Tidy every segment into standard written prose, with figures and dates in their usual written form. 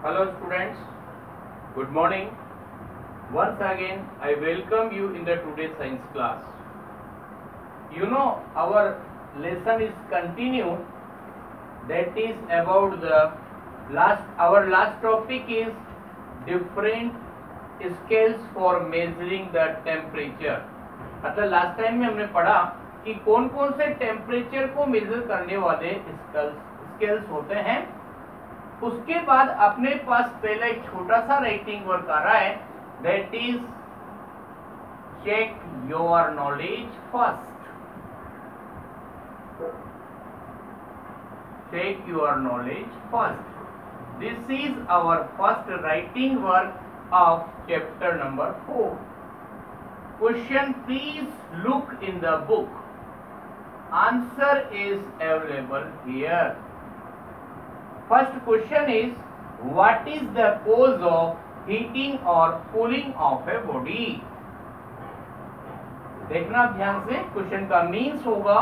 Hello students, good morning. Once again I welcome you in the today's science class. You know our lesson is continued, that is about the our last topic is different scales for measuring the temperature. मतलब last time में हमने पढ़ा कि कौन कौन से temperature को major करने वाले स्केल्स होते हैं। उसके बाद अपने पास पहले एक छोटा सा राइटिंग वर्क आ रहा है, that is check your knowledge first. Check your knowledge first. This is our first writing work of chapter number 4। Question please look in the book. Answer is available here. First question is, what is the cause of heating or cooling of a body? देखना ध्यान से, question का means होगा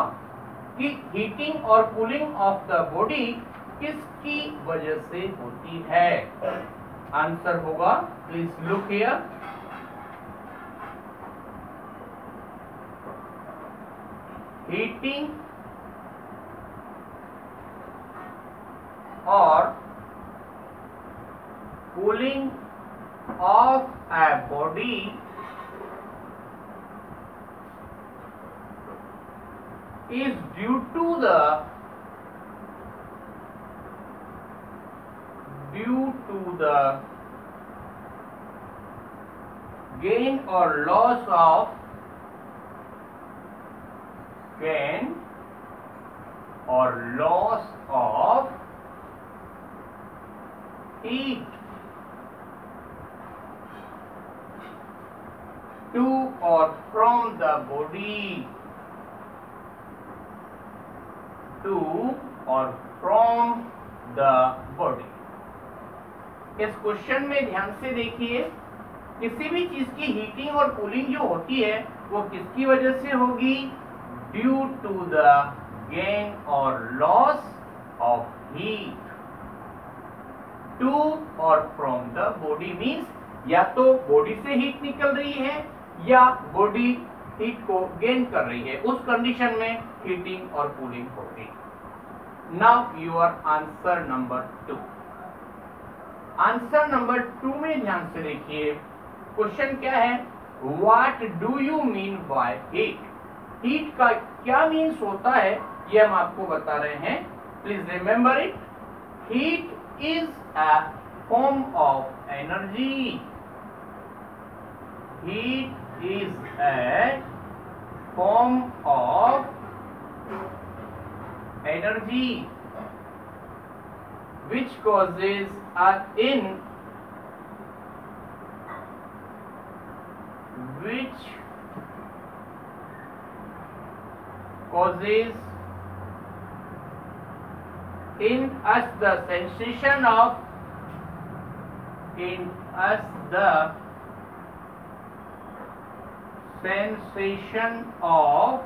कि heating और cooling of the body किसकी वजह से होती है। आंसर होगा, please look here, heating or cooling of a body is due to the gain or loss of heat to or from the body, to or from the body। इस question में ध्यान से देखिए, किसी भी चीज की हीटिंग और कूलिंग जो होती है वो किसकी वजह से होगी? ड्यू टू द गेन और लॉस ऑफ हीट टू और फ्रॉम द बॉडी। मीन्स या तो बॉडी से हीट निकल रही है या बॉडी हीट को गेन कर रही है, उस कंडीशन में हीटिंग और कूलिंग होगी। Now your answer number 2। Answer number 2 में ध्यान से देखिए, क्वेश्चन क्या है? What do you mean by heat? Heat का क्या मीन्स होता है ये हम आपको बता रहे हैं। Please remember it. Heat is a form of energy. Heat is a form of energy which causes in us the sensation of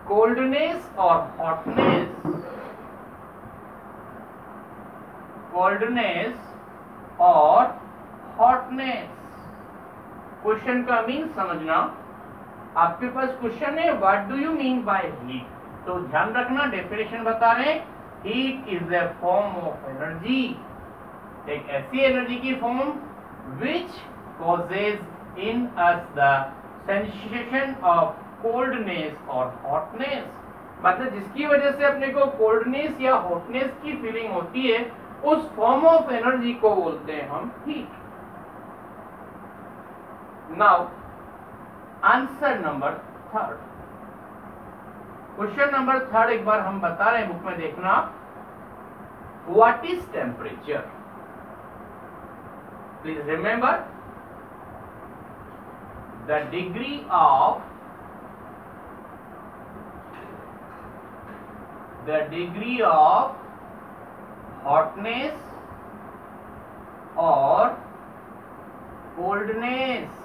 coldness or hotness। coldness और hotness। क्वेश्चन का मीन समझना। आपके पास क्वेश्चन है, what do you mean by heat, तो ध्यान रखना definition बता रहे हैं। Heat is a form of energy, एक ऐसी एनर्जी की form which causes in us the sensation of coldness और हॉटनेस। मतलब जिसकी वजह से अपने को कोल्डनेस या हॉटनेस की फीलिंग होती है, उस फॉर्म ऑफ एनर्जी को बोलते हैं हम heat. Now answer number 3। Question number 3 एक बार हम बता रहे हैं, बुक में देखना। What is temperature? Please remember, the degree of hotness और coldness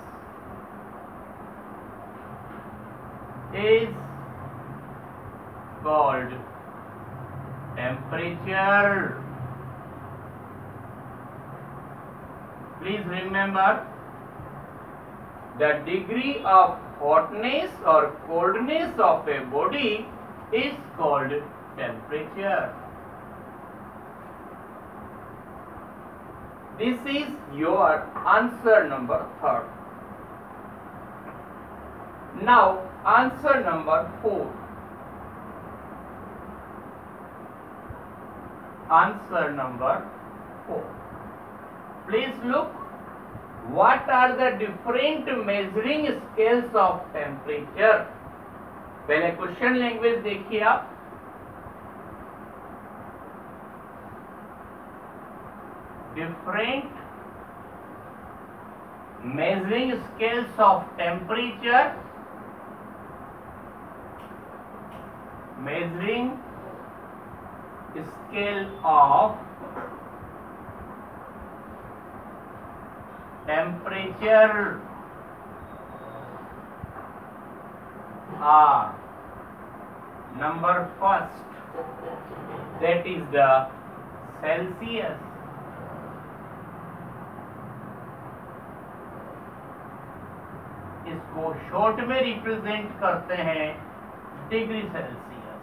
is called temperature। please remember, the degree of hotness or coldness of a body is called temperature. This is your answer number 3. Now answer number 4. Answer number 4. Please look, what are the different measuring scales of temperature? पहले question language देखिए आप. Different measuring scales of temperature. Measuring scale of temperature are, number first, that is the Celsius. इसको short में represent करते हैं degree Celsius.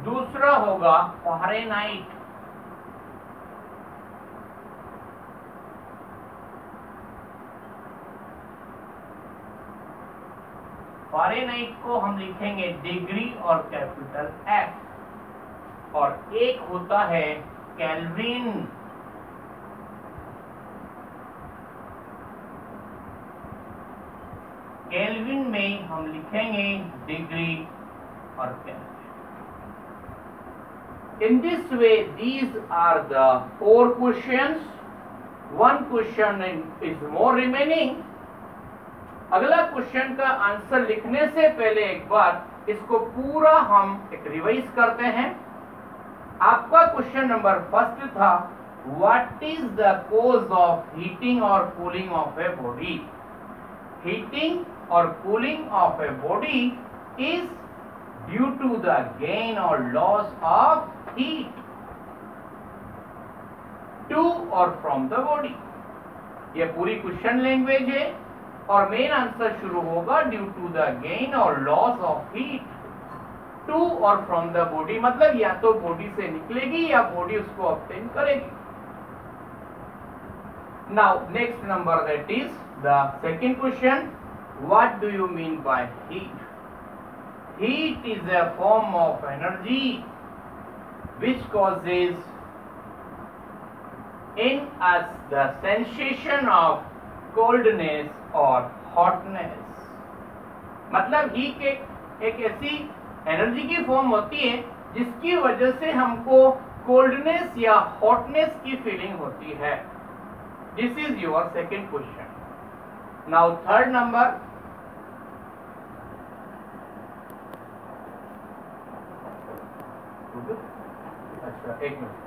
दूसरा होगा Fahrenheit. Fahrenheit को हम लिखेंगे डिग्री और कैपिटल एफ. और एक होता है केल्विन. केल्विन में हम लिखेंगे डिग्री और kelvin. In this way, these are the 4 questions. One question is more remaining. अगला क्वेश्चन का आंसर लिखने से पहले एक बार इसको पूरा हम एक रिवाइज करते हैं. आपका क्वेश्चन नंबर फर्स्ट था, what is the cause of heating और cooling of a body? Heating or cooling of a body is due to the gain or loss of heat to or from the body. ये पूरी question language है और main answer शुरू होगा due to the gain और loss of heat to और from the body. मतलब या तो बॉडी से निकलेगी या बॉडी उसको ऑब्टेन करेगी. Now next number, that is the second question. What do you mean by heat? Heat is a form of energy which causes in us the sensation of coldness or hotness. मतलब heat एक ऐसी energy की form होती है जिसकी वजह से हमको कोल्डनेस या हॉटनेस की फीलिंग होती है. This is your second question. Now third number, अच्छा एक मिनट.